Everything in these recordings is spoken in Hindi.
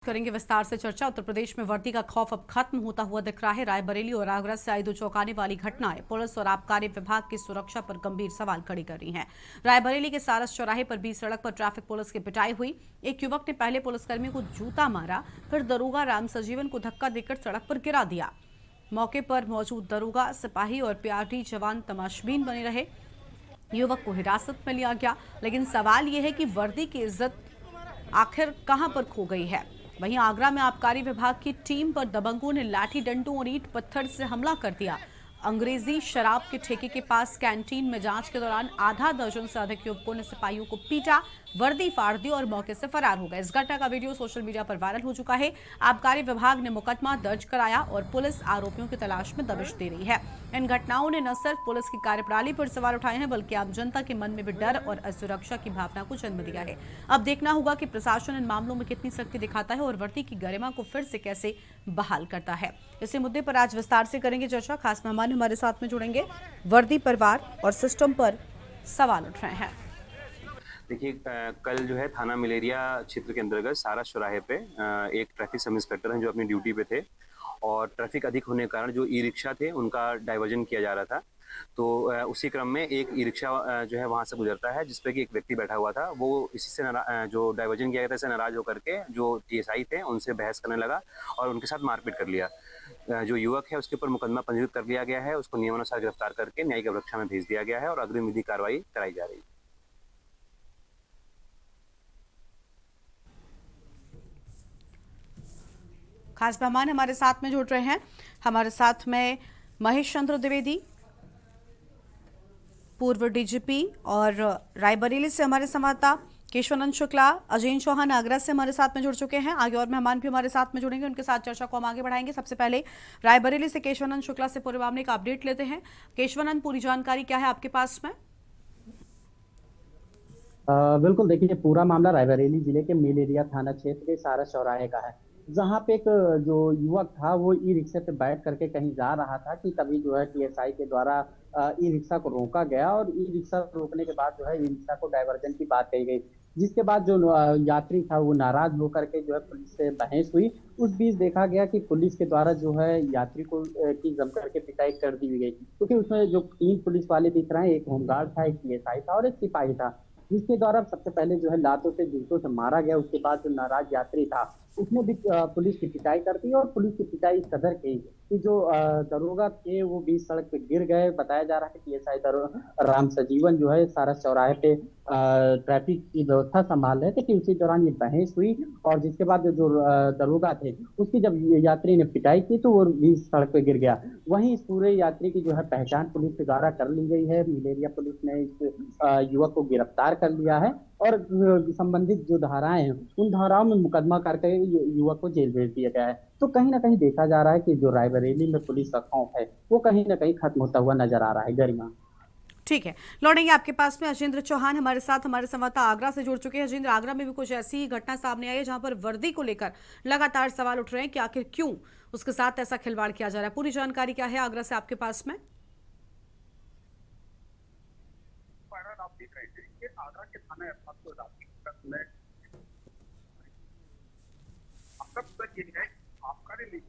करेंगे विस्तार से चर्चा। उत्तर प्रदेश में वर्दी का खौफ अब खत्म होता हुआ दिख रहा है। रायबरेली और आगरा से आई दो चौंकाने वाली घटनाएं पुलिस और आबकारी विभाग की सुरक्षा पर गंभीर सवाल खड़े कर रही हैं। रायबरेली के सारस चौराहे पर बीच सड़क पर ट्रैफिक पुलिस की पिटाई हुई। एक युवक ने पहले पुलिसकर्मी को जूता मारा, फिर दरोगा राम सजीवन को धक्का देकर सड़क पर गिरा दिया। मौके पर मौजूद दरोगा, सिपाही और पीआरटी जवान तमाशबीन बने रहे। युवक को हिरासत में लिया गया, लेकिन सवाल यह है कि वर्दी की इज्जत आखिर कहां पर खो गई है। वहीं आगरा में आबकारी विभाग की टीम पर दबंगों ने लाठी डंडों और ईंट पत्थर से हमला कर दिया। अंग्रेजी शराब के ठेके के पास कैंटीन में जांच के दौरान आधा दर्जन से अधिक युवकों ने सिपाहियों को पीटा, वर्दी फाड़ दी और मौके से फरार हो गए। इस घटना का वीडियो सोशल मीडिया पर वायरल हो चुका है। आबकारी विभाग ने मुकदमा दर्ज कराया और पुलिस आरोपियों की तलाश में दबिश दे रही है। इन घटनाओं ने न सिर्फ पुलिस की कार्यप्रणाली पर सवाल उठाए हैं, बल्कि आम जनता के मन में भी डर और असुरक्षा की भावना को जन्म दिया है। अब देखना होगा कि प्रशासन इन मामलों में कितनी सख्ती दिखाता है और वर्दी की गरिमा को फिर से कैसे बहाल करता है। इसी मुद्दे पर आज विस्तार से करेंगे चर्चा। खास मेहमान हमारे साथ में जुड़ेंगे। वर्दी परिवार और सिस्टम पर सवाल उठ रहे हैं। देखिए, कल जो है थाना मलेरिया क्षेत्र के अंतर्गत सारस चौराहे पे एक ट्रैफिक सब इंस्पेक्टर हैं जो अपनी ड्यूटी पे थे और ट्रैफिक अधिक होने के कारण जो ई रिक्शा थे उनका डाइवर्जन किया जा रहा था। तो उसी क्रम में एक ई रिक्शा जो है वहाँ से गुजरता है जिसपे कि एक व्यक्ति बैठा हुआ था। वो इसी से जो डाइवर्जन किया गया था इससे नाराज होकर के जो टीएसआई थे उनसे बहस करने लगा और उनके साथ मारपीट कर लिया। जो युवक है उसके ऊपर मुकदमा पंजीकृत कर लिया गया है। उसको नियमानुसार गिरफ्तार करके न्यायिक रक्षा में भेज दिया गया है और अग्रिम विधि कार्रवाई कराई जा रही है। खास मेहमान हमारे साथ में जुड़ रहे हैं। हमारे साथ में महेश चंद्र द्विवेदी, पूर्व डीजीपी, और रायबरेली से हमारे संवाददाता केशवानंद शुक्ला, अजय चौहान आगरा से हमारे साथ में जुड़ चुके हैं। आगे और मेहमान भी हमारे साथ में जुड़ेंगे, उनके साथ चर्चा को हम आगे बढ़ाएंगे। सबसे पहले रायबरेली से केशवानंद शुक्ला से पूरे मामले का अपडेट लेते हैं। केशवानंद, पूरी जानकारी क्या है आपके पास में? बिल्कुल, देखिए पूरा मामला रायबरेली जिले के मलेरिया थाना क्षेत्र के सारस चौराहे का है, जहां पे एक जो युवक था वो ई रिक्शा पे बैठ करके कहीं जा रहा था कि तभी जो है टीएसआई के द्वारा ई रिक्शा को रोका गया और ई रिक्शा रोकने के बाद जो है ई रिक्शा को डाइवर्जन की बात कही गई, जिसके बाद जो यात्री था वो नाराज होकर के जो है पुलिस से बहस हुई। उस बीच देखा गया कि पुलिस के द्वारा जो है यात्री को की जम करके पिटाई कर दी गई, क्योंकि उसमें जो 3 पुलिस वाले दिख रहे हैं, एक होमगार्ड था, एक टीएसआई था और एक सिपाही था, जिसके द्वारा सबसे पहले जो है लातों से जूतों से मारा गया। उसके बाद जो नाराज यात्री था उसने भी पुलिस की पिटाई कर दी और पुलिस की पिटाई इस कदर की कि जो दरोगा थे वो बीच सड़क पे गिर गए। बताया जा रहा है कि टीएसआई राम सजीवन जो है सारस चौराहे पे ट्रैफिक की व्यवस्था संभाल रहे थे कि उसी दौरान ये बहस हुई और जिसके बाद जो दरोगा थे उसकी जब यात्री ने पिटाई की तो वो बीच सड़क पे गिर गया। वहीं इस पूरे यात्री की जो है पहचान पुलिस के द्वारा कर ली गई है। मलेरिया पुलिस ने इस युवक को गिरफ्तार कर लिया है और संबंधित जो धाराएं हैं उन धाराओं में मुकदमा करके युवक को जेल भेज दिया गया है। तो कहीं ना कहीं देखा जा रहा है कि जो रायबरेली में पुलिस का खौफ है वो कहीं ना कहीं खत्म होता हुआ नजर आ रहा है। गरिमा, ठीक है, लौटेंगे आपके पास में। अजेंद्र चौहान हमारे साथ, हमारे संवाददाता आगरा से जुड़ चुके हैं। अजेंद्र, आगरा में भी कुछ ऐसी घटना सामने आई है जहां पर वर्दी को लेकर लगातार सवाल उठ रहे हैं कि आखिर क्यों उसके साथ ऐसा खिलवाड़ किया जा रहा है। पूरी जानकारी क्या है आगरा से आपके पास में? आप देख रहे थे कि आगरा के थाना में आपका पूरा ये है आबकारी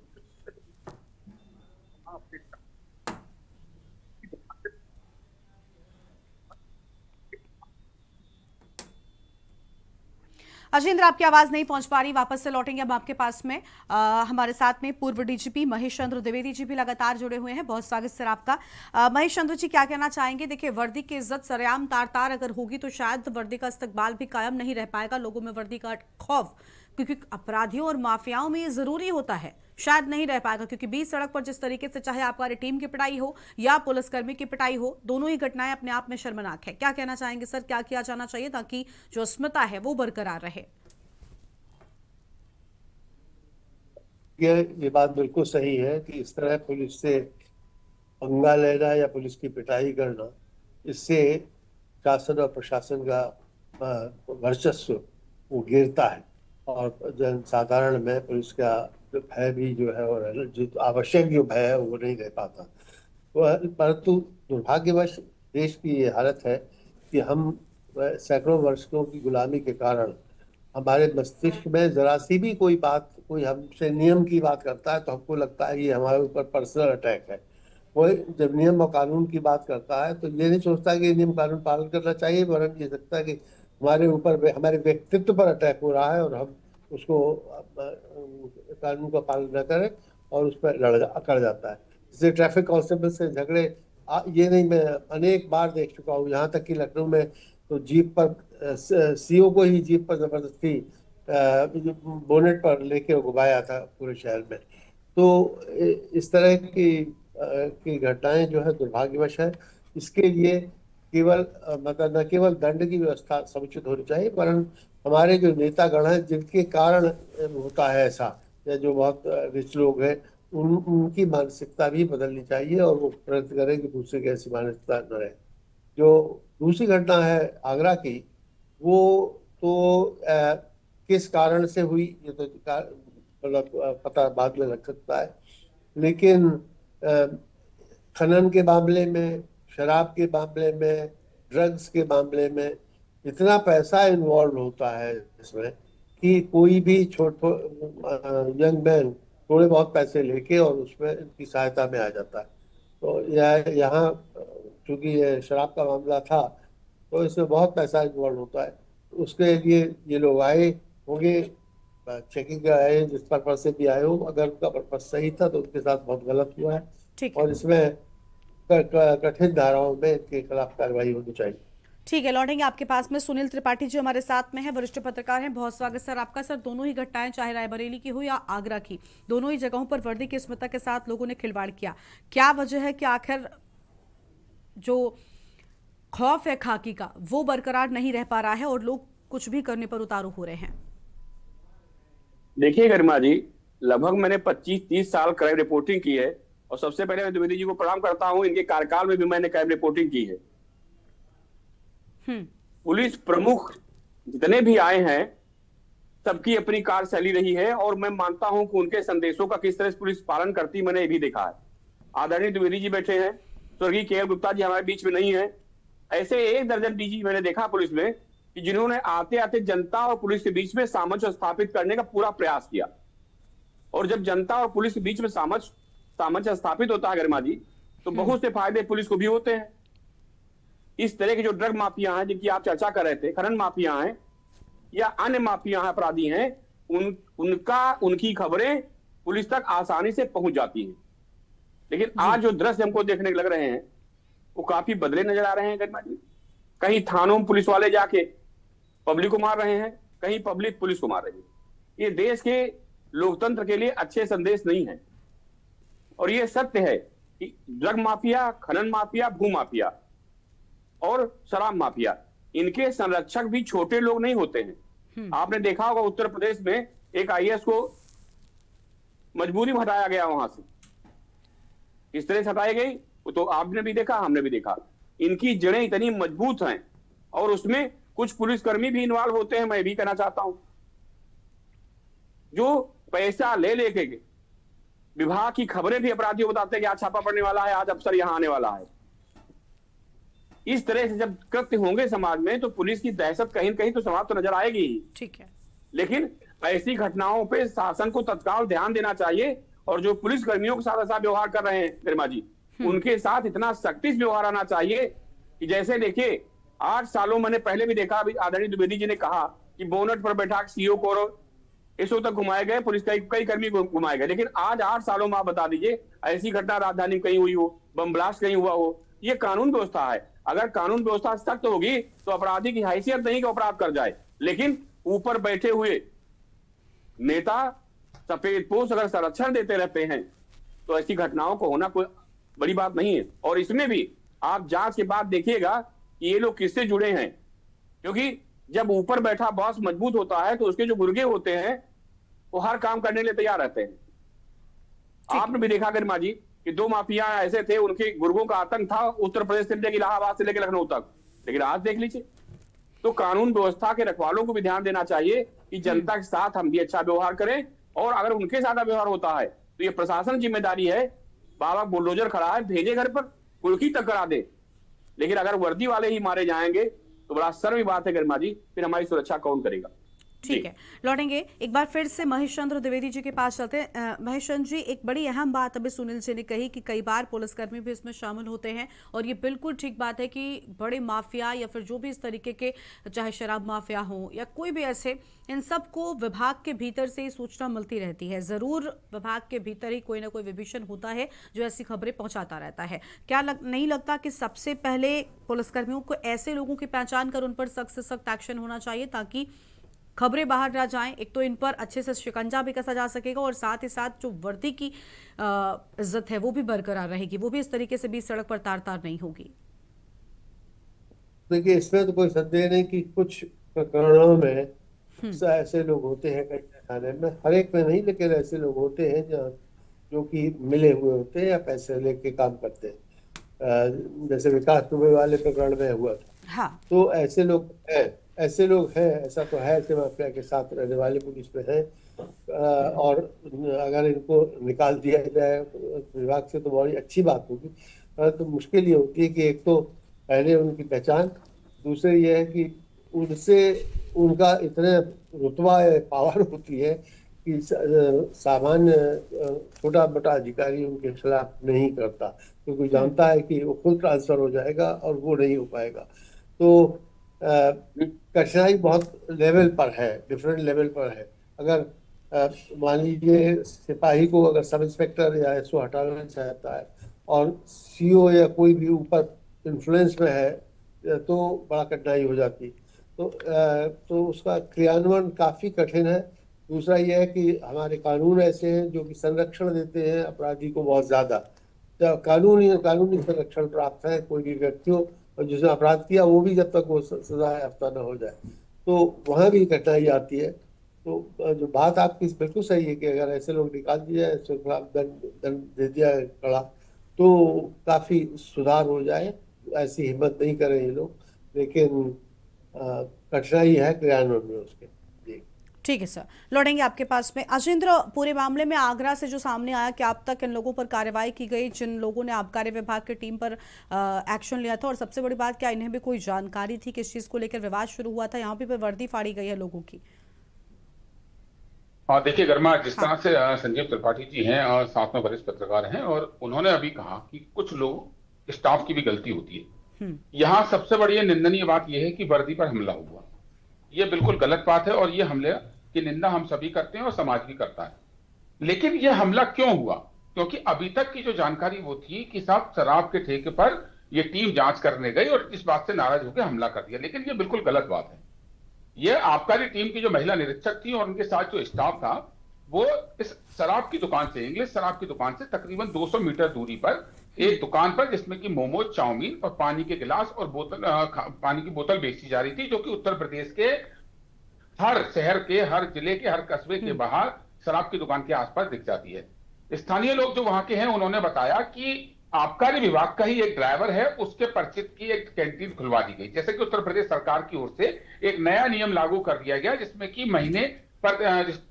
अजेंद्र, आपकी आवाज नहीं पहुंच पा रही, वापस से लौटेंगे हम आपके पास में। हमारे साथ में पूर्व डीजीपी महेश चंद्र द्विवेदी जी भी लगातार जुड़े हुए हैं। बहुत स्वागत सर आपका। महेश चंद्र जी, क्या कहना चाहेंगे? देखिए, वर्दी की इज्जत सरेआम तार तार अगर होगी तो शायद वर्दी का इस्तकबाल भी कायम नहीं रह पाएगा। लोगों में वर्दी का खौफ, क्योंकि अपराधियों और माफियाओं में ये जरूरी होता है, शायद नहीं रह पाएगा। क्योंकि बीच सड़क पर जिस तरीके से चाहे आबकारी टीम की पिटाई हो या पुलिसकर्मी की पिटाई हो, दोनों ही घटनाएं अपने आप में शर्मनाक है। क्या कहना चाहेंगे सर, क्या किया जाना चाहिए ताकि जो अस्मिता है वो बरकरार रहे? ये बात बिल्कुल सही है कि इस तरह पुलिस से पंगा लेना या पुलिस की पिटाई करना, इससे शासन और प्रशासन का वर्चस्व वो गिरता है और जन साधारण में पुलिस का जो भय भी जो है और जो आवश्यक जो भय है वो नहीं रह पाता। परंतु दुर्भाग्यवश देश की ये हालत है कि हम सैकड़ों वर्षों की गुलामी के कारण हमारे मस्तिष्क में जरा सी भी कोई बात, कोई हमसे नियम की बात करता है तो हमको लगता है ये हमारे ऊपर पर्सनल अटैक है। कोई जब नियम और कानून की बात करता है तो ये नहीं सोचता कि नियम कानून पालन करना चाहिए, वरन ये लगता है कि हमारे ऊपर, हमारे व्यक्तित्व पर अटैक हो रहा है और हम उसको कानून का पालन न करें और उस पर अकड़ जाता है। जैसे ट्रैफिक कांस्टेबल से झगड़े, ये नहीं, मैं अनेक बार देख चुका हूँ, यहाँ तक कि लखनऊ में तो जीप पर सीओ को ही जीप पर जबरदस्ती बोनेट पर लेके घुमाया था पूरे शहर में। तो इस तरह की घटनाएं जो है दुर्भाग्यवश है। इसके लिए केवल मतलब न केवल दंड की व्यवस्था समुचित होनी चाहिए, वरन हमारे जो नेतागण हैं जिनके कारण होता है ऐसा, या जो बहुत रिच लोग हैं, उनकी मानसिकता भी बदलनी चाहिए और वो प्रयत्न करें कि दूसरे की ऐसी मानसिकता न रहे। जो दूसरी घटना है आगरा की, वो तो किस कारण से हुई ये तो मतलब पता बाद में लग सकता है, लेकिन खनन के मामले में, शराब के मामले में, ड्रग्स के मामले में इतना पैसा इन्वॉल्व होता है इसमें कि कोई भी यंग मैन थोड़े बहुत पैसे लेके और उसमें इनकी सहायता में आ जाता है। तो यहाँ चूंकि ये शराब का मामला था तो इसमें बहुत पैसा इन्वॉल्व होता है। उसके लिए ये लोग आए होंगे, चेकिंग आए, जिस पर्पज से भी आए हो, अगर उनका पर्पज सही था तो उनके साथ बहुत गलत हुआ है ठीक है। और इसमें कठिन धाराओं में इनके खिलाफ कार्रवाई होनी चाहिए। ठीक है, लौटेंगे आपके पास में। सुनील त्रिपाठी जी हमारे साथ में है, वरिष्ठ पत्रकार हैं। बहुत स्वागत सर आपका। सर, दोनों ही घटनाएं, चाहे रायबरेली की हो या आगरा की, दोनों ही जगहों पर वर्दी की स्मिता के साथ लोगों ने खिलवाड़ किया। क्या वजह है कि आखिर जो खौफ है खाकी का वो बरकरार नहीं रह पा रहा है और लोग कुछ भी करने पर उतारू हो रहे हैं? देखिए गरिमा जी, लगभग मैंने 25-30 साल क्राइम रिपोर्टिंग की है और सबसे पहले मैं द्विवेदी जी को प्रणाम करता हूं। इनके कार्यकाल में भी मैंने क्राइम रिपोर्टिंग की है। पुलिस प्रमुख जितने भी आए हैं सबकी अपनी कार्यशैली रही है और मैं मानता हूं कि उनके संदेशों का किस तरह से पुलिस पालन करती मैंने ये भी देखा है। आदरणीय द्विवेदी जी बैठे हैं, स्वर्गीय के.एल. गुप्ता जी हमारे बीच में नहीं है। ऐसे 1 दर्जन डीजी मैंने देखा पुलिस में कि जिन्होंने आते आते जनता और पुलिस के बीच में सामंजस्य स्थापित करने का पूरा प्रयास किया। और जब जनता और पुलिस के बीच में सामंजस्य स्थापित होता है गरिमा जी, तो बहुत से फायदे पुलिस को भी होते हैं। इस तरह के जो ड्रग माफिया हैं जिनकी आप चर्चा कर रहे थे, खनन माफिया हैं या अन्य माफिया हैं, अपराधी हैं, उनकी खबरें पुलिस तक आसानी से पहुंच जाती हैं। लेकिन आज जो दृश्य हमको देखने लग रहे हैं वो काफी बदले नजर आ रहे हैं गरिमा जी। कहीं थानों में पुलिस वाले जाके पब्लिक को मार रहे हैं, कहीं पब्लिक पुलिस को मार रही है। ये देश के लोकतंत्र के लिए अच्छे संदेश नहीं है। और ये सत्य है कि ड्रग माफिया, खनन माफिया, भू माफिया और शराब माफिया, इनके संरक्षक भी छोटे लोग नहीं होते हैं। आपने देखा होगा उत्तर प्रदेश में एक आईएएस को मजबूरी में हटाया गया वहां से। इस तरह से हटाई गई तो आपने भी देखा, हमने भी देखा। इनकी जड़ें इतनी मजबूत हैं और उसमें कुछ पुलिसकर्मी भी इन्वॉल्व होते हैं। मैं भी कहना चाहता हूं, जो पैसा ले लेके विभाग की खबरें भी अपराधियों को बताते हैं कि आज छापा पड़ने वाला है, आज अफसर यहां आने वाला है। इस तरह से जब कृत्य होंगे समाज में तो पुलिस की दहशत कहीं न कहीं तो समाप्त तो नजर आएगी ही। ठीक है, लेकिन ऐसी घटनाओं पे शासन को तत्काल ध्यान देना चाहिए और जो पुलिस कर्मियों के साथ ऐसा व्यवहार कर रहे हैं गरिमा जी, उनके साथ इतना सख्ती से व्यवहार आना चाहिए कि जैसे देखिए 8 सालों मैंने पहले भी देखा, अभी आदरणीय द्विवेदी जी ने कहा कि बोनट पर बैठा सीओ को इसो तक घुमाए गए, पुलिस कई कर्मी घुमाए गए। लेकिन आज 8 सालों में आप बता दीजिए ऐसी घटना राजधानी में कहीं हुई हो, बम ब्लास्ट कहीं हुआ हो? ये कानून व्यवस्था है। अगर कानून व्यवस्था सख्त होगी तो अपराधी की हैसियत नहीं कि अपराध कर जाए, लेकिन ऊपर बैठे हुए नेता सफेद पोश अगर संरक्षण देते रहते हैं तो ऐसी घटनाओं को होना कोई बड़ी बात नहीं है। और इसमें भी आप जांच के बाद देखिएगा कि ये लोग किससे जुड़े हैं, क्योंकि जब ऊपर बैठा बॉस मजबूत होता है तो उसके जो गुर्गे होते हैं वो हर काम करने के लिए तैयार रहते हैं। आपने भी देखा गरिमा जी कि 2 माफिया ऐसे थे, उनके गुर्गों का आतंक था उत्तर प्रदेश से लेकर इलाहाबाद से लेकर लखनऊ तक। लेकिन आज देख लीजिए, तो कानून व्यवस्था के रखवालों को भी ध्यान देना चाहिए कि जनता के साथ हम भी अच्छा व्यवहार करें, और अगर उनके साथ व्यवहार होता है तो ये प्रशासन की जिम्मेदारी है। बाबा बुलडोजर खड़ा है, भेजे घर पर, कुल्की तक करा दे। लेकिन अगर वर्दी वाले ही मारे जाएंगे तो बड़ा शर्म की बात है गरिमा जी, फिर हमारी सुरक्षा कौन करेगा? ठीक है, लौटेंगे एक बार फिर से महेश चंद्र द्विवेदी जी के पास चलते हैं। महेश चंद्र जी, एक बड़ी अहम बात अभी सुनील जी ने कही कि कई बार पुलिसकर्मी भी इसमें शामिल होते हैं और ये बिल्कुल ठीक बात है कि बड़े माफिया या फिर जो भी इस तरीके के, चाहे शराब माफिया हो या कोई भी ऐसे, इन सबको विभाग के भीतर से ही सूचना मिलती रहती है। जरूर विभाग के भीतर ही कोई ना कोई विभीषण होता है जो ऐसी खबरें पहुंचाता रहता है। क्या नहीं लगता कि सबसे पहले पुलिसकर्मियों को ऐसे लोगों की पहचान कर उन पर सख्त से सख्त एक्शन होना चाहिए ताकि खबरें बाहर ना जाएं? एक तो इन पर अच्छे से शिकंजा भी कसा जा सकेगा और साथ ही साथ जो वर्दी की इज्जत है वो भी बरकरार रहेगी, वो भी इस तरीके से भी सड़क पर तार तार नहीं होगी। देखिए, इसमें तो कोई संदेह नहीं कि कुछ प्रकरणों में ऐसे लोग होते हैं कई थाने में, हर एक में नहीं, लेकिन ऐसे लोग होते हैं जो कि मिले हुए होते हैं या पैसे लेके काम करते हैं। जैसे विकास दुबे वाले प्रकरण में हुआ था। हाँ। तो ऐसे लोग हैं, ऐसा तो है, ऐसे माफिया के साथ रहने वाले पुलिस में है। और अगर इनको निकाल दिया जाए विभाग से तो बड़ी अच्छी बात होगी। तो मुश्किल ये होती है कि एक तो पहले उनकी पहचान, दूसरे ये है कि उनसे उनका इतने रुतबा पावर होती है कि सामान्य छोटा मोटा अधिकारी उनके खिलाफ नहीं करता, क्योंकि जानता है कि वो खुद ट्रांसफर हो जाएगा और वो नहीं हो पाएगा। तो कठिनाई बहुत लेवल पर है, डिफरेंट लेवल पर है। अगर मान लीजिए सिपाही को अगर सब इंस्पेक्टर या एसओ हटाना चाहता है और सीओ या कोई भी ऊपर इन्फ्लुएंस में है तो बड़ा कठिनाई हो जाती है। तो उसका क्रियान्वयन काफी कठिन है। दूसरा यह है कि हमारे कानून ऐसे हैं जो कि संरक्षण देते हैं अपराधी को बहुत ज्यादा। कानूनी संरक्षण प्राप्त है कोई भी व्यक्ति हो, और जिसने अपराध किया वो भी जब तक वो सजा याफ्ता न हो जाए, तो वहाँ भी कठिनाई आती है। तो जो बात आपकी बिल्कुल सही है कि अगर ऐसे लोग निकाल दिए जाए, इसके खिलाफ दंड दे दिया कड़ा, तो काफी सुधार हो जाए। ऐसी हिम्मत नहीं करें ये लोग, लेकिन कठिनाई है क्रियान्वयन में उसके। ठीक है सर, लौटेंगे आपके पास में। अजिंद्र, पूरे मामले में आगरा से जो सामने आया कि अब तक इन लोगों पर कार्रवाई की गई जिन लोगों ने आबकारी विभाग की टीम पर एक्शन लिया था, और सबसे बड़ी बात क्या इन्हें भी कोई जानकारी थी किस चीज को लेकर विवाद शुरू हुआ था? यहाँ पे वर्दी फाड़ी गई है लोगों की। हाँ, देखिए गर्मा, जिस तरह से संजीव त्रिपाठी जी हैं और साथ में वरिष्ठ पत्रकार हैं, और उन्होंने अभी कहा कि कुछ लोग स्टाफ की भी गलती होती है। यहाँ सबसे बड़ी निंदनीय बात यह है कि वर्दी पर हमला हुआ। ये बिल्कुल गलत बात है और ये हमले की निंदा हम सभी करते हैं और समाज भी करता है। लेकिन ये हमला क्यों हुआ? क्योंकि अभी तक की जो जानकारी वो थी कि साहब शराब के ठेके पर ये टीम जांच करने गई और इस बात से नाराज होकर हमला कर दिया। लेकिन ये बिल्कुल गलत बात है। ये आबकारी टीम की जो महिला निरीक्षक थी और उनके साथ जो स्टाफ था, वो इस शराब की दुकान से, इंग्लिश शराब की दुकान से तकरीबन 200 मीटर दूरी पर एक दुकान पर, जिसमें कि मोमोज, चाउमीन और पानी के गिलास और पानी की बोतल बेची जा रही थी, जो कि उत्तर प्रदेश के हर शहर के, हर जिले के, हर कस्बे के बाहर शराब की दुकान के आसपास दिख जाती है। स्थानीय लोग जो वहां के हैं उन्होंने बताया कि आबकारी विभाग का ही एक ड्राइवर है, उसके परिचित की एक कैंटीन खुलवा दी गई। जैसे कि उत्तर प्रदेश सरकार की ओर से एक नया नियम लागू कर दिया गया, जिसमें कि महीने पर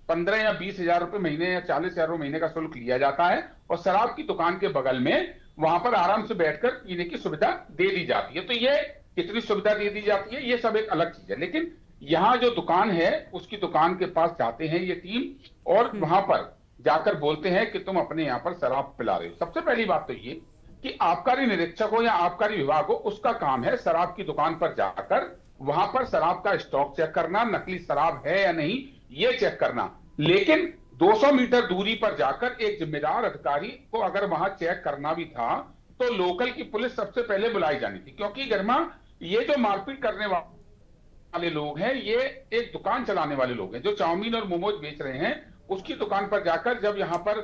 15 या 20 हजार रुपए महीने या 40 हजार रुपए महीने का शुल्क लिया जाता है और शराब की दुकान के बगल में वहां पर आराम से बैठकर पीने की सुविधा दे दी जाती है। तो ये कितनी सुविधा दे दी जाती है ये सब एक अलग चीज है। लेकिन यहाँ जो दुकान है उसकी दुकान के पास जाते हैं ये टीम और वहां पर जाकर बोलते हैं कि तुम अपने यहाँ पर शराब पिला रहे हो। सबसे पहली बात तो ये कि आबकारी निरीक्षक हो या आबकारी विभाग हो, उसका काम है शराब की दुकान पर जाकर वहां पर शराब का स्टॉक चेक करना, नकली शराब है या नहीं ये चेक करना। लेकिन 200 मीटर दूरी पर जाकर एक जिम्मेदार अधिकारी को अगर वहां चेक करना भी था तो लोकल की पुलिस सबसे पहले बुलाई जानी थी। क्योंकि गर्मा, ये जो मारपीट करने वाले लोग हैं ये एक दुकान चलाने वाले लोग हैं जो चाउमीन और मोमोज बेच रहे हैं। उसकी दुकान पर जाकर जब यहाँ पर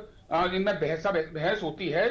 इनमें बहस होती है,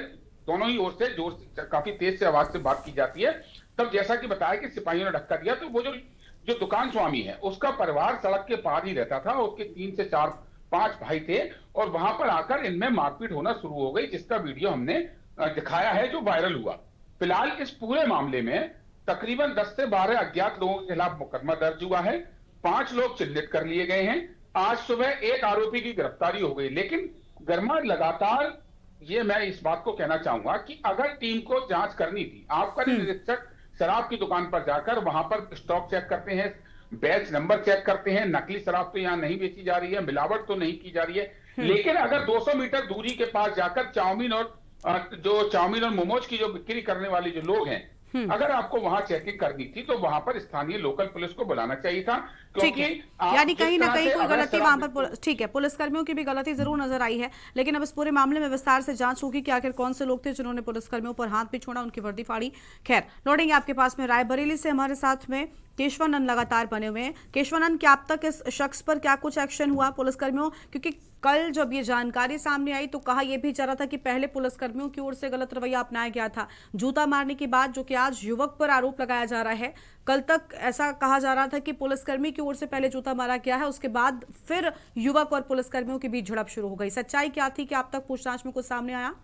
दोनों ही ओर से जोर से, काफी तेज से आवाज से बात की जाती है, तब जैसा कि बताया कि सिपाहियों ने धक्का दिया। तो वो जो दुकान स्वामी है उसका परिवार सड़क के पार ही रहता था, उसके 3 से 4-5 भाई थे और वहां पर आकर इनमें मारपीट होना शुरू हो गई, जिसका वीडियो हमने दिखाया है जो वायरल हुआ। फिलहाल इस पूरे मामले में तकरीबन 10 से 12 अज्ञात लोगों के खिलाफ मुकदमा दर्ज हुआ है। 5 लोग चिन्हित कर लिए गए हैं। आज सुबह एक आरोपी की गिरफ्तारी हो गई। लेकिन गर्मा, लगातार ये मैं इस बात को कहना चाहूंगा कि अगर टीम को जांच करनी थी, आबकारी निरीक्षक शराब की दुकान पर जाकर वहां पर स्टॉक चेक करते हैं, बैच नंबर चेक करते हैं, नकली शराब तो यहाँ नहीं बेची जा रही है, मिलावट तो नहीं की जा रही है। लेकिन अगर 200 मीटर दूरी के पास जाकर चाउमीन और मोमोज की जो बिक्री करने वाले जो लोग हैं, अगर आपको वहां चेकिंग करनी थी तो वहां पर स्थानीय लोकल पुलिस को बुलाना चाहिए था, ठीक क्योंकि है, आप यानी जिस कहीं ना तरह कहीं से कोई अगर गलती शराब वहां पर ठीक है, पुलिसकर्मियों की भी गलती जरूर नजर आई है। लेकिन अब इस पूरे मामले में विस्तार से जांच होगी कि आखिर कौन से लोग थे जिन्होंने पुलिसकर्मियों पर हाथ भी छोड़ा, उनकी वर्दी फाड़ी। खैर, लौटेंगे आपके पास में। रायबरेली से हमारे साथ में केशवानंद लगातार बने हुए हैं। केशवानंद, क्या अब तक इस शख्स पर क्या कुछ एक्शन हुआ पुलिसकर्मियों? क्योंकि कल जब ये जानकारी सामने आई तो कहा यह भी जा रहा था कि पहले पुलिसकर्मियों की ओर से गलत रवैया अपनाया गया था, जूता मारने की बात जो कि आज युवक पर आरोप लगाया जा रहा है। कल तक ऐसा कहा जा रहा था कि पुलिसकर्मी की ओर से पहले जूता मारा गया है, उसके बाद फिर युवक और पुलिसकर्मियों के बीच झड़प शुरू हो गई। सच्चाई क्या थी कि आप तक पूछताछ में कुछ सामने आया?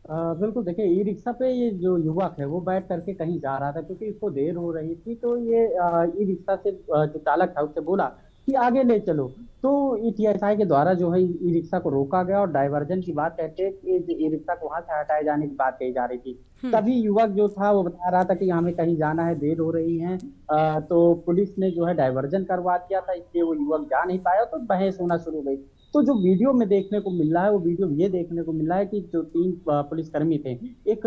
बिल्कुल, देखिए ई रिक्शा पे ये जो युवक है वो बैठ करके कहीं जा रहा था, क्योंकि इसको देर हो रही थी। तो ये ई रिक्शा से जो चालक था उससे बोला कि आगे ले चलो। तो ईटीएसआई के द्वारा जो है ई रिक्शा को रोका गया और डायवर्जन की बात कहते कि ई रिक्शा को वहां से हटाए जाने की बात कही जा रही थी। तभी युवक जो था वो बता रहा था कि हमें कहीं जाना है, देर हो रही है। तो पुलिस ने जो है डायवर्जन करवा दिया था, इसलिए वो युवक जा नहीं पाया, तो बहस होना शुरू हो गई। तो जो वीडियो में देखने को मिल रहा है वो वीडियो ये देखने को मिल रहा है कि जो 3 पुलिसकर्मी थे, एक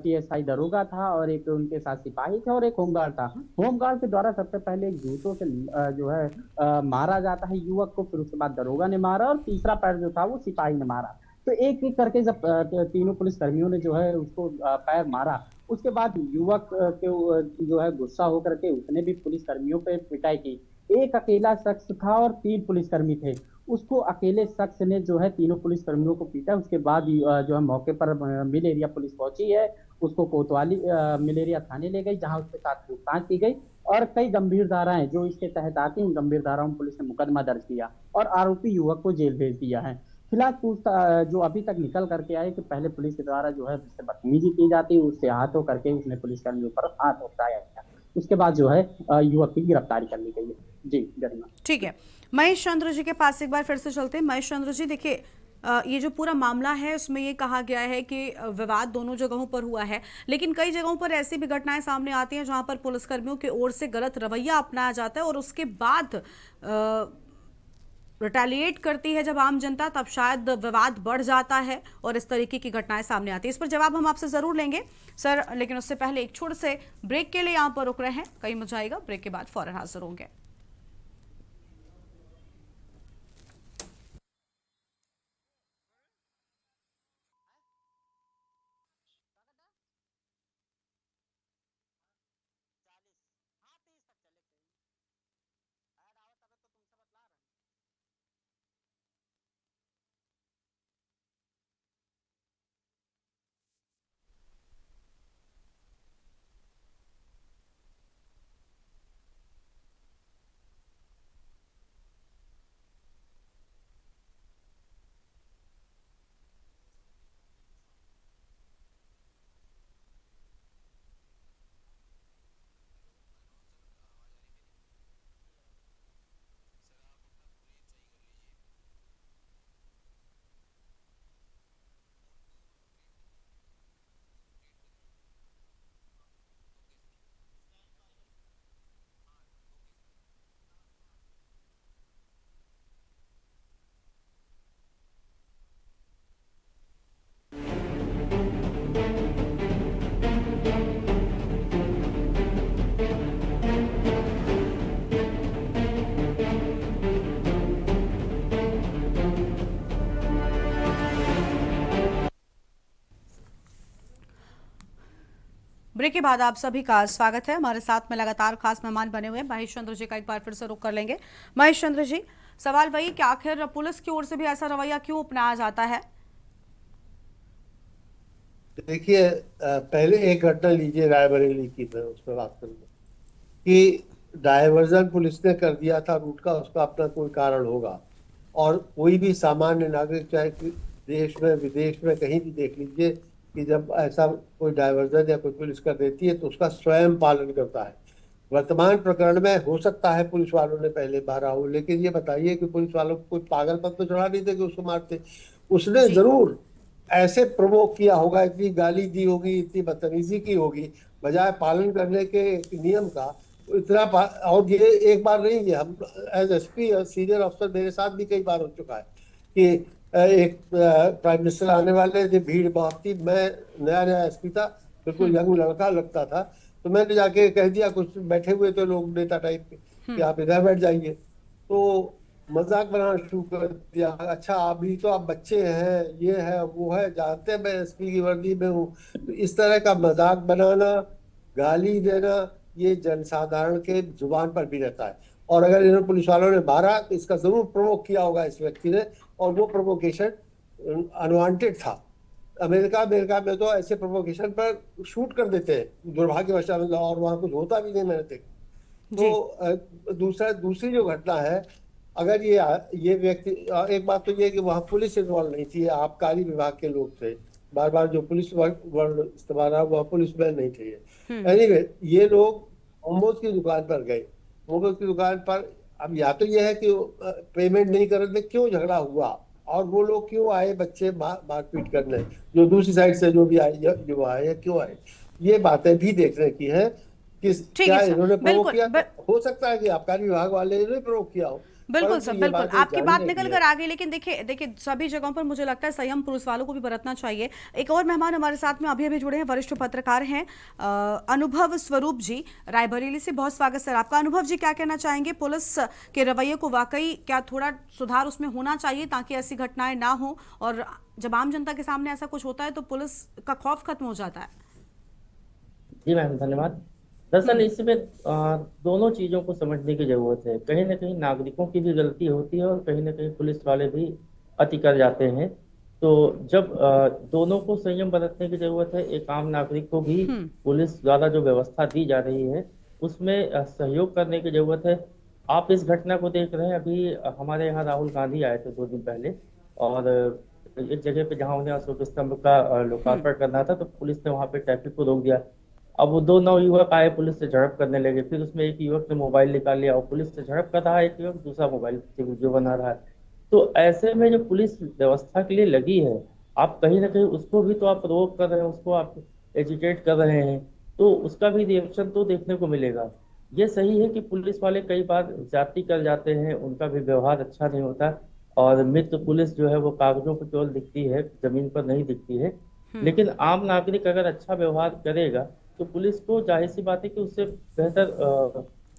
टीएसआई दरोगा था और एक उनके साथ सिपाही थे और एक होमगार्ड था। होमगार्ड के द्वारा सबसे पहले एक जूतों से जो है मारा जाता है युवक को, फिर उसके बाद दरोगा ने मारा और तीसरा पैर जो था वो सिपाही ने मारा। तो एक एक करके जब तीनों पुलिसकर्मियों ने जो है उसको पैर मारा, उसके बाद युवक के जो है गुस्सा होकर के उसने भी पुलिसकर्मियों पे पिटाई की। एक अकेला शख्स था और 3 पुलिसकर्मी थे। उसको अकेले शख्स ने जो है तीनों पुलिसकर्मियों को पीटा। उसके बाद जो है मौके पर मिल एरिया पुलिस पहुंची है, उसको कोतवाली मिल एरिया थाने ले गई, जहां उसके साथ पूछताछ की गई और कई गंभीर धाराएं जो इसके तहत आती हैं, गंभीर धाराओं में पुलिस ने मुकदमा दर्ज किया और आरोपी युवक को जेल भेज दिया है। फिलहाल पूछताछ जो अभी तक निकल करके आए कि पहले पुलिस के द्वारा जो है उससे बदतमीजी की जाती है, उससे हाथों करके उसने पुलिसकर्मियों पर हाथ उठाया गया। उसके बाद जो है युवक की गिरफ्तारी कर ली गई है। जी गरिमा। ठीक है, महेश चंद्र जी के पास एक बार फिर से चलते हैं। महेश चंद्र जी, देखिए, ये जो पूरा मामला है उसमें ये कहा गया है कि विवाद दोनों जगहों पर हुआ है, लेकिन कई जगहों पर ऐसी भी घटनाएं सामने आती हैं जहां पर पुलिसकर्मियों की ओर से गलत रवैया अपनाया जाता है और उसके बाद रिटेलिएट करती है जब आम जनता, तब शायद विवाद बढ़ जाता है और इस तरीके की घटनाएं सामने आती है। इस पर जवाब हम आपसे जरूर लेंगे सर, लेकिन उससे पहले एक छोटे से ब्रेक के लिए यहाँ पर रुक रहे हैं, कहीं मत जाएगा, ब्रेक के बाद फौरन हाजिर होंगे। ब्रेक के बाद आप सभी का स्वागत है। हमारे साथ में लगातार खास मेहमान बने हुए हैं महेश चंद्र जी का एक बार फिर से रुक कर लेंगे। महेश चंद्र जी, सवाल वही कि आखिर पुलिस की ओर से भी ऐसा रवैया क्यों अपनाया जाता है? देखिए, पहले एक घटना लीजिए रायबरेली की, मैं उस पर बात करूंगा कि डायवर्जन पुलिस ने कर दिया था रूट का, उसका अपना कोई कारण होगा। और कोई भी सामान्य नागरिक, चाहे देश में विदेश में कहीं भी देख लीजिए कि जब ऐसा कोई डायवर्जन या कोई पुलिस कर देती है तो उसका स्वयं पालन करता है। वर्तमान प्रकरण में हो सकता है पुलिस वालों ने पहले मारा हो, लेकिन ये बताइए कि पुलिस वालों को कोई पागलपन तो चढ़ा नहीं थे कि उसको मारते। उसने जरूर ऐसे प्रवोक किया होगा, इतनी गाली दी होगी, इतनी बदतमीजी की होगी, बजाय पालन करने के नियम का और ये एक बार नहीं है, हम एज एसपी सीनियर अफसर मेरे साथ भी कई बार हो चुका है कि एक प्राइम मिनिस्टर आने वाले थे, भीड़ बहुत थी, मैं नया नया एसपी था, बिल्कुल यंग लड़का लगता था, तो मैंने जाके कह दिया, कुछ बैठे हुए थे लोग नेता टाइप के कि आप इधर बैठ जाइए, तो मजाक बनाना शुरू कर दिया। अच्छा अभी तो आप बच्चे हैं, ये है वो है, जानते हैं मैं एसपी की वर्दी में हूँ। तो इस तरह का मजाक बनाना, गाली देना, ये जनसाधारण के जुबान पर भी रहता है। और अगर इन्होंने पुलिस वालों ने मारा तो इसका जरूर प्रोवोक किया होगा इस व्यक्ति ने, और वो प्रोवोकेशन अनवांटेड था। अमेरिका में तो ऐसे प्रोवोकेशन पर शूट कर देते हैं दुर्भाग्यवशात, और वहां कुछ होता भी नहीं मैंने देखा। तो दूसरी जो घटना है, अगर ये व्यक्ति, एक बात तो ये कि वहां पुलिस इन्वॉल्व नहीं थी, आबकारी विभाग के लोग थे, बार बार जो पुलिस वर्ड इस्तेमाल रहा वह पुलिस मैन नहीं थे। एनीवे ये लोग मोमोज की दुकान पर गए, मोमोज की दुकान पर, अब या तो ये है कि पेमेंट नहीं कर रहे थे, क्यों झगड़ा हुआ, और वो लोग क्यों आए बच्चे मारपीट करने, जो दूसरी साइड से जो भी आए, जो आए क्यों आए, ये बातें भी देखने की है कि क्या इन्होंने प्रोवोक किया। हो सकता है कि आबकारी विभाग वाले ने प्रोवोक किया हो। बिल्कुल सर, बिल्कुल आपकी बात निकल कर आ गई, लेकिन देखिए सभी जगहों पर मुझे लगता है संयम पुलिस वालों को भी बरतना चाहिए। एक और मेहमान हमारे साथ में अभी जुड़े हैं, वरिष्ठ पत्रकार हैं अनुभव स्वरूप जी, रायबरेली से। बहुत स्वागत सर आपका। अनुभव जी, क्या कहना चाहेंगे, पुलिस के रवैये को वाकई क्या थोड़ा सुधार उसमें होना चाहिए ताकि ऐसी घटनाएं ना हो, और जब आम जनता के सामने ऐसा कुछ होता है तो पुलिस का खौफ खत्म हो जाता है? जी मैम, धन्यवाद। दरअसल इसमें दोनों चीजों को समझने की जरूरत है। कहीं ना कहीं नागरिकों की भी गलती होती है और कहीं ना कहीं पुलिस वाले भी अति कर जाते हैं। तो जब दोनों को संयम बरतने की जरूरत है। एक आम नागरिक को भी पुलिस द्वारा जो व्यवस्था दी जा रही है उसमें सहयोग करने की जरूरत है। आप इस घटना को देख रहे हैं, अभी हमारे यहाँ राहुल गांधी आए थे 2 दिन पहले, और एक जगह पे जहाँ उन्हें अशोक स्तंभ का लोकार्पण करना था, तो पुलिस ने वहाँ पे ट्रैफिक को रोक दिया। अब वो 2 नवयुवक आए, पुलिस से झड़प करने लगे, फिर उसमें एक युवक ने मोबाइल निकाल लिया और पुलिस से झड़प कर रहा है, एक युवक दूसरा मोबाइल से वीडियो बना रहा है। तो ऐसे में जो पुलिस व्यवस्था के लिए लगी है, आप कहीं ना कहीं उसको भी तो आप प्रोवोक कर रहे हैं, उसको आप एजिटेट कर रहे हैं, तो उसका भी रिएक्शन तो देखने को मिलेगा। ये सही है कि पुलिस वाले कई बार जाति कर जाते हैं, उनका भी व्यवहार अच्छा नहीं होता, और मित्र पुलिस जो है वो कागजों पर केवल दिखती है, जमीन पर नहीं दिखती है। लेकिन आम नागरिक अगर अच्छा व्यवहार करेगा तो पुलिस को जाहिर सी बात है कि उससे बेहतर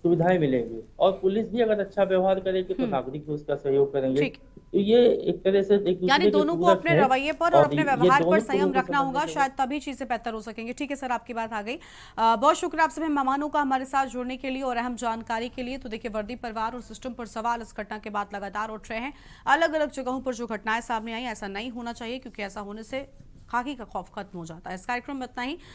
सुविधाएं मिलेंगी, और पुलिस भी अगर अच्छा व्यवहार करेगी तो नागरिक भी उसका सहयोग करेंगे। तो ये एक तरह से एक यानी दोनों को अपने रवैये पर और अपने व्यवहार पर संयम रखना होगा, शायद तभी चीजें बेहतर हो सकेंगी। ठीक है सर, आपकी बात आ गई। बहुत शुक्रिया आप सभी मेहमानों का हमारे साथ जुड़ने के लिए और अहम जानकारी के लिए। तो देखिए, वर्दी परिवार और सिस्टम पर सवाल इस घटना के बाद लगातार उठ रहे हैं। अलग अलग जगहों पर जो घटनाएं सामने आई, ऐसा नहीं होना चाहिए, क्योंकि ऐसा होने से खाकी का खौफ खत्म हो जाता है। इस कार्यक्रम में इतना ही।